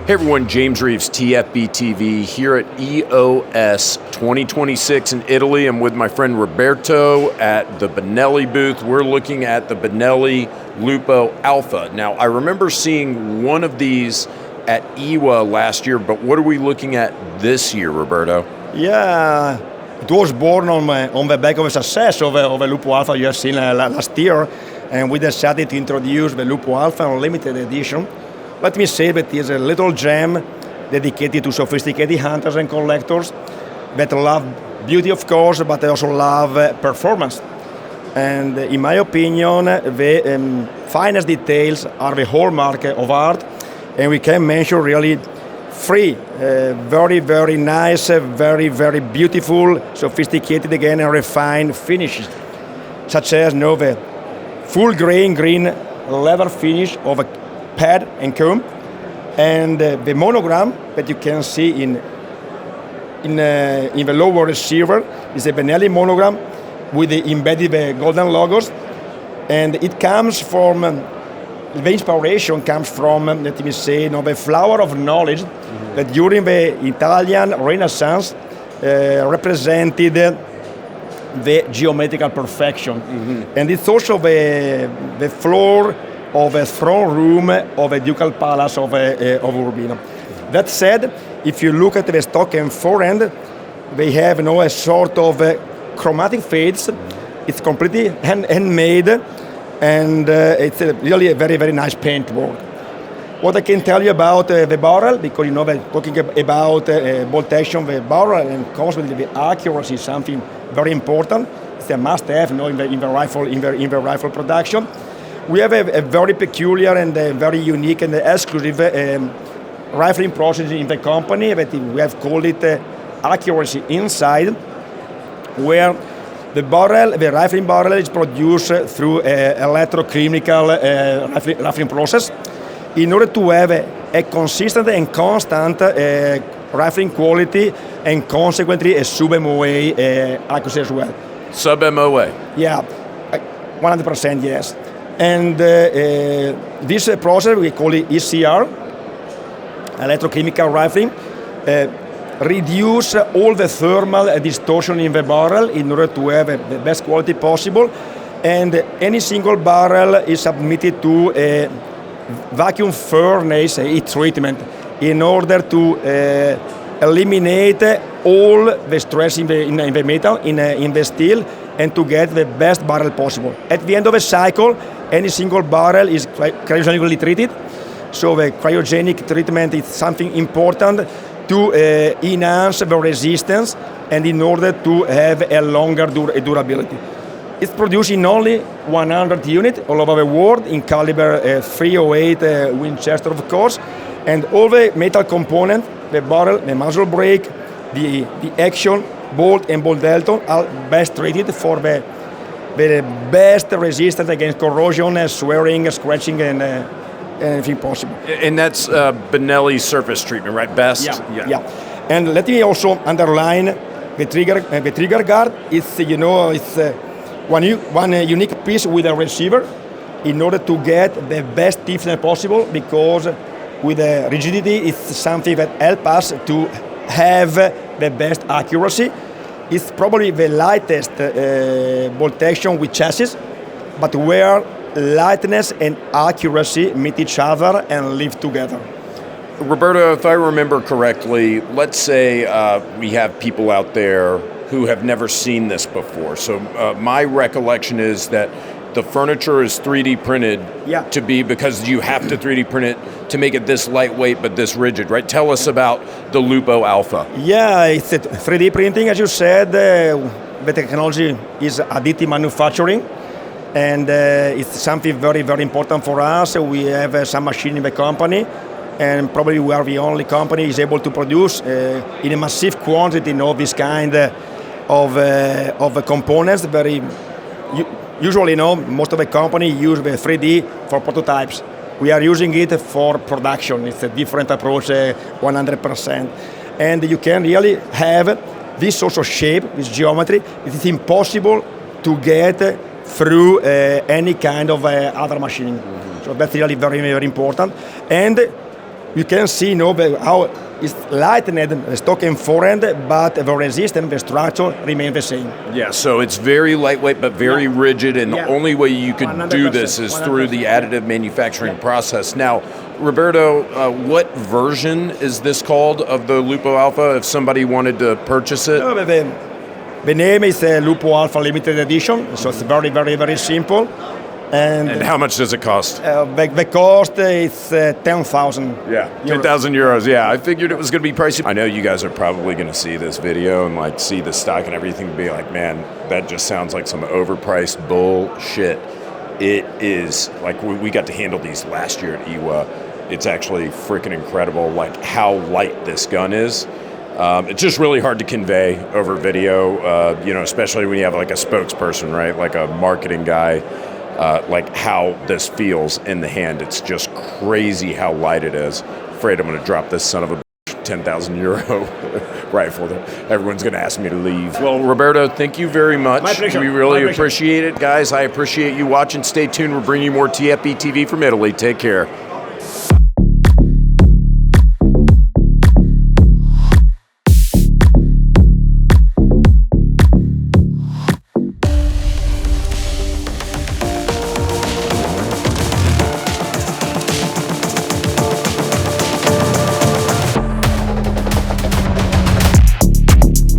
Hey everyone, James Reeves, TFB TV, here at EOS 2026 in Italy. I'm with my friend Roberto at the Benelli booth. We're looking at the Benelli Lupo Alpha. Now, I remember seeing one of these at IWA last year, but what are we looking at this year, Roberto? Yeah, it was born on the back of a success of a Lupo Alpha you have seen last year, and we decided to introduce the Lupo Alpha on limited edition. Let me say that it is a little gem dedicated to sophisticated hunters and collectors that love beauty, of course, but they also love performance. And in my opinion, the finest details are the hallmark of art, and we can mention really three very, very nice, very, very beautiful, sophisticated again, and refined finishes, such as the full grain green leather finish of a pad and comb, and the monogram that you can see in the lower receiver is a Benelli monogram with the embedded golden logos, and it comes from the inspiration comes from, let me say, the flower of knowledge that during the Italian Renaissance represented the geometrical perfection, and it's also the floor of a throne room of a ducal palace of Urbino. That said, if you look at the stock and forend, they have a sort of chromatic fades. It's completely handmade, and it's really a very, very nice paintwork. What I can tell you about the barrel, because we're talking about bolt action, the barrel and consequently the accuracy is something very important. It's a must-have in the rifle production. We have a very peculiar and very unique and exclusive rifling process in the company that we have called it accuracy inside, where the rifling barrel is produced through electrochemical rifling process in order to have a consistent and constant rifling quality and consequently a sub-MOA accuracy as well. Sub-MOA? Yeah, 100% yes. And this process, we call it ECR, electrochemical rifling, reduce all the thermal distortion in the barrel in order to have the best quality possible. And any single barrel is submitted to a vacuum furnace heat treatment in order to eliminate all the stress in the metal, in the steel, and to get the best barrel possible. At the end of a cycle, any single barrel is cryogenically treated. So the cryogenic treatment is something important to enhance the resistance and in order to have a longer durability. It's produced in only 100 units all over the world in caliber 308 Winchester, of course, and all the metal components, the barrel, the muzzle brake, the action, bolt and bolt delta are best treated for the best resistance against corrosion, swearing, scratching, and anything possible. And that's Benelli surface treatment, right? BE.S.T? Yeah. And let me also underline the trigger guard. It's one unique piece with a receiver in order to get the best stiffness possible, because with the rigidity, it's something that helps us to have the best accuracy. It's probably the lightest bolt action with chassis, but where lightness and accuracy meet each other and live together. Roberto, if I remember correctly, let's say we have people out there who have never seen this before. So my recollection is that the furniture is 3D printed to be, because you have to 3D print it to make it this lightweight but this rigid, right? Tell us about the Lupo Alpha. Yeah, it's 3D printing, as you said. The technology is additive manufacturing, and it's something very, very important for us. We have some machine in the company, and probably we are the only company is able to produce in a massive quantity this kind of components. Usually, most of the company use the 3D for prototypes. We are using it for production. It's a different approach, 100%. And you can really have this sort of shape, this geometry. It is impossible to get through any kind of other machine. So that's really very, very important. And you can see how it's lightened, stock and forehand, but the resistance, the structure remains the same. Yeah, so it's very lightweight but very rigid, and the only way you can do this is through the additive manufacturing process. Now, Roberto, what version is this called of the Lupo Alpha if somebody wanted to purchase it? The name is Lupo Alpha Limited Edition, so it's very, very, very simple. And how much does it cost? The cost is 10,000. Yeah, 10,000 euros. Yeah, I figured it was going to be pricey. I know you guys are probably going to see this video and like see the stock and everything and be like, man, that just sounds like some overpriced bullshit. It is, like, we got to handle these last year at IWA. It's actually freaking incredible, like how light this gun is. It's just really hard to convey over video, especially when you have like a spokesperson, right? Like a marketing guy. Like how this feels in the hand. It's just crazy how light it is. Afraid I'm going to drop this son of a 10,000 euro rifle. Everyone's going to ask me to leave. Well, Roberto, thank you very much. My pleasure. We really appreciate it, guys. I appreciate you watching. Stay tuned. We're bringing you more TFB TV from Italy. Take care.